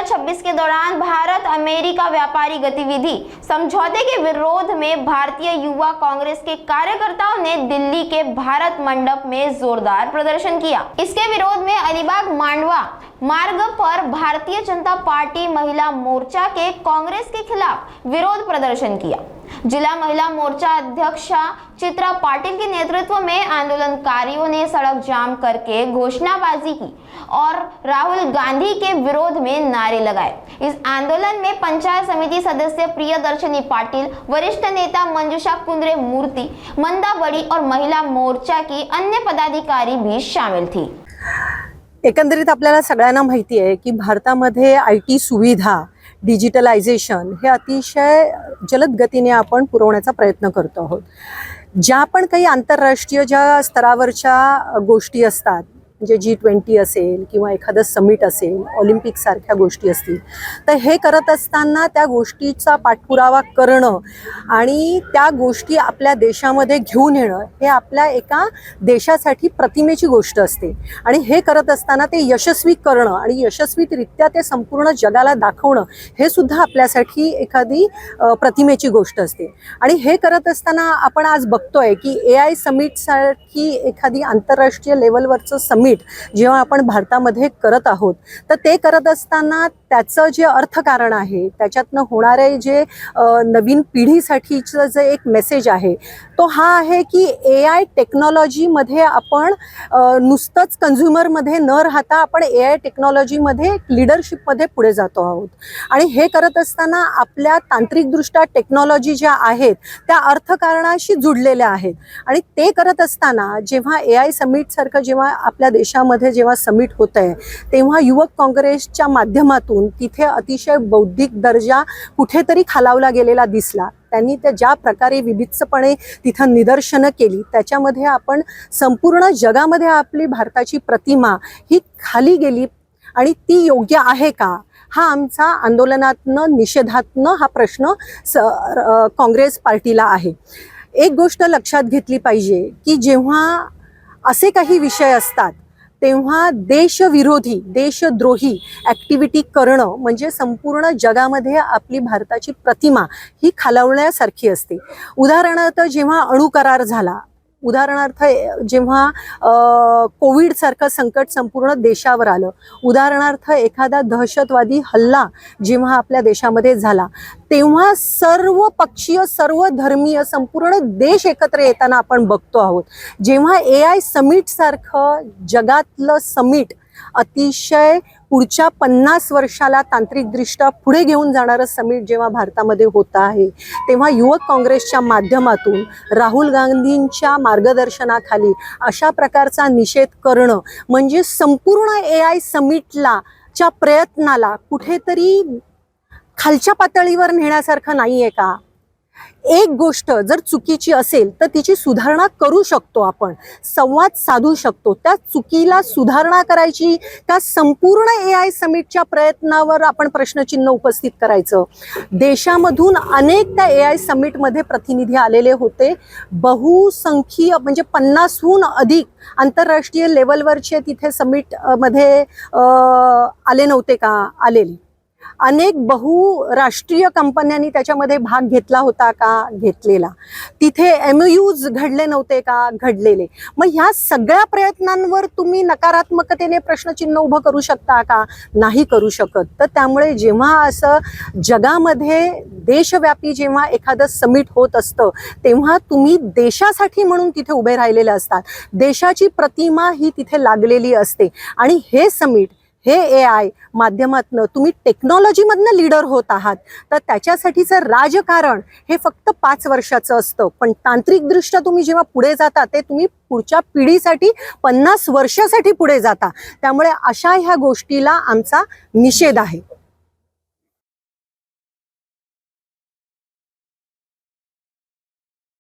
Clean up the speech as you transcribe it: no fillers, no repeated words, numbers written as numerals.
2026 के दौरान भारत अमेरिका व्यापारी गतिविधि समझौते के विरोध में भारतीय युवा कांग्रेस के कार्यकर्ताओं ने दिल्ली के भारत मंडप में जोरदार प्रदर्शन किया। इसके विरोध में अलीबाग मांडवा मार्ग पर भारतीय जनता पार्टी महिला मोर्चा के कांग्रेस के खिलाफ विरोध प्रदर्शन किया। जिला महिला मोर्चा अध्यक्षा चित्रा पाटिल के नेतृत्व में आंदोलनकारियों ने सड़क जाम करके घोषणाबाजी की और राहुल गांधी के विरोध में नारे लगाए। इस आंदोलन में पंचायत समिति सदस्य प्रियदर्शनी पाटिल, वरिष्ठ नेता मंजुषा कुंद्रे मूर्ति, मंदा बड़ी और महिला मोर्चा की अन्य पदाधिकारी भी शामिल थी। एकंदरीत आपल्याला सगळ्यांना माहिती आहे की भारतामध्ये IT सुविधा, डिजिटलायझेशन हे अतिशय जलद गतीने आपण पुरवण्याचा प्रयत्न करतो आहोत। ज्या पण काही आंतरराष्ट्रीय ज्या स्तरावरच्या गोष्टी असतात, म्हणजे G20 असेल किंवा एखादं समिट असेल, ऑलिम्पिक सारख्या गोष्टी असतील, तर हे करत असताना त्या गोष्टीचा पाठपुरावा करणं आणि त्या गोष्टी आपल्या देशामध्ये घेऊन येणं हे आपल्या एका देशासाठी प्रतिमेची गोष्ट असते आणि हे करत असताना ते यशस्वी करणं आणि यशस्वीरित्या ते संपूर्ण जगाला दाखवणं हे सुद्धा आपल्यासाठी एखादी प्रतिमेची गोष्ट असते। आणि हे करत असताना आपण आज बघतोय की AI समिट सारखी एखादी आंतरराष्ट्रीय लेवलवरचं समिट जेव्हा आपण भारतामध्ये करत आहोत, तर ते करत असताना त्याचं जे अर्थकारण आहे, त्याच्यातनं होणारे जे नवीन पिढीसाठीचं जे एक मेसेज आहे तो हा आहे की AI टेक्नॉलॉजीमध्ये आपण नुसतंच कन्झ्युमरमध्ये न राहता आपण AI टेक्नॉलॉजीमध्ये लीडरशिपमध्ये पुढे जातो आहोत। आणि हे करत असताना आपल्या तांत्रिकदृष्ट्या टेक्नॉलॉजी ज्या आहेत त्या अर्थकारणाशी जुडलेल्या आहेत आणि ते करत असताना जेव्हा AI समिट सारखं जेव्हा आपल्या देशामध्ये जेव्हा समिट होत आहे, तेव्हा युवक काँग्रेसच्या माध्यमातून तिथे अतिशय बौद्धिक दर्जा कुठेतरी खालावला गेलेला दिसला। त्यांनी त्या ज्या प्रकारे विभिन्नपणे तिथं निदर्शनं केली, त्याच्यामध्ये आपण संपूर्ण जगामध्ये आपली भारताची प्रतिमा ही खाली गेली आणि ती योग्य आहे का, हा आमचा आंदोलनातनं निषेधातनं हा प्रश्न काँग्रेस पार्टीला आहे। एक गोष्ट लक्षात घेतली पाहिजे की जेव्हा असे काही विषय असतात तेव्हा देशविरोधी, देशद्रोही ॲक्टिव्हिटी करणं म्हणजे संपूर्ण जगामध्ये आपली भारताची प्रतिमा ही खालवण्यासारखी असते। उदाहरणार्थ जेव्हा अणु करार झाला, उदाहरणार्थ जेव्हा कोविड सारखं संकट संपूर्ण देशावर आलं, उदाहरणार्थ एखादा दहशतवादी हल्ला जेव्हा आपल्या देशामध्ये झाला, तेव्हा सर्व पक्षीय, सर्व धर्मीय संपूर्ण देश एकत्र येताना आपण बघतो आहोत। जेव्हा AI समिट सारखं जगातलं समिट अतिशय पुढच्या 50 वर्षाला तांत्रिकदृष्ट्या पुढे घेऊन जाणारं समिट जेव्हा भारतामध्ये होत आहे, तेव्हा युवक काँग्रेसच्या माध्यमातून राहुल गांधींच्या मार्गदर्शनाखाली अशा प्रकारचा निषेध करणं म्हणजे संपूर्ण AI समिटला च्या प्रयत्नाला कुठेतरी खालच्या पातळीवर नेण्यासारखं नाहीये का? एक गोष्ट जर चुकीची असेल तर तिची सुधारणा करू शकतो, आपण संवाद साधू शकतो। त्या चुकीला सुधारणा करायची का संपूर्ण AI समिटच्या प्रयत्नावर आपण प्रश्नचिन्ह उपस्थित करायचं? देशामधून अनेक त्या AI समिटमध्ये प्रतिनिधी आलेले होते, बहुसंख्य म्हणजे 50हून अधिक आंतरराष्ट्रीय लेवलवरचे तिथे समिट मध्ये आले नव्हते का? आलेले अनेक बहुराष्ट्रीय कंपन्यांनी त्याच्यामध्ये भाग घेतला होता का? घेतलेला। तिथे MOUs घडले नव्हते का? घडलेले। मग ह्या सगळ्या प्रयत्नांवर तुम्ही नकारात्मकतेने प्रश्नचिन्ह उभं करू शकता का? नाही करू शकत। तर त्यामुळे जेव्हा असं जगामध्ये देशव्यापी जेव्हा एखादं समिट होत असतं, तेव्हा तुम्ही देशासाठी म्हणून तिथे उभे राहिलेले असतात, देशाची प्रतिमा ही तिथे लागलेली असते आणि हे समिट, हे AI माध्यमातनं तुम्ही टेक्नॉलॉजीमधनं लीडर होत आहात, तर त्याच्यासाठीचं राजकारण हे फक्त 5 वर्षाचं असतं, पण तांत्रिकदृष्ट्या तुम्ही जेव्हा पुढे जाता ते तुम्ही पुढच्या पिढीसाठी 50 वर्षासाठी पुढे जाता। त्यामुळे अशा ह्या गोष्टीला आमचा निषेध आहे।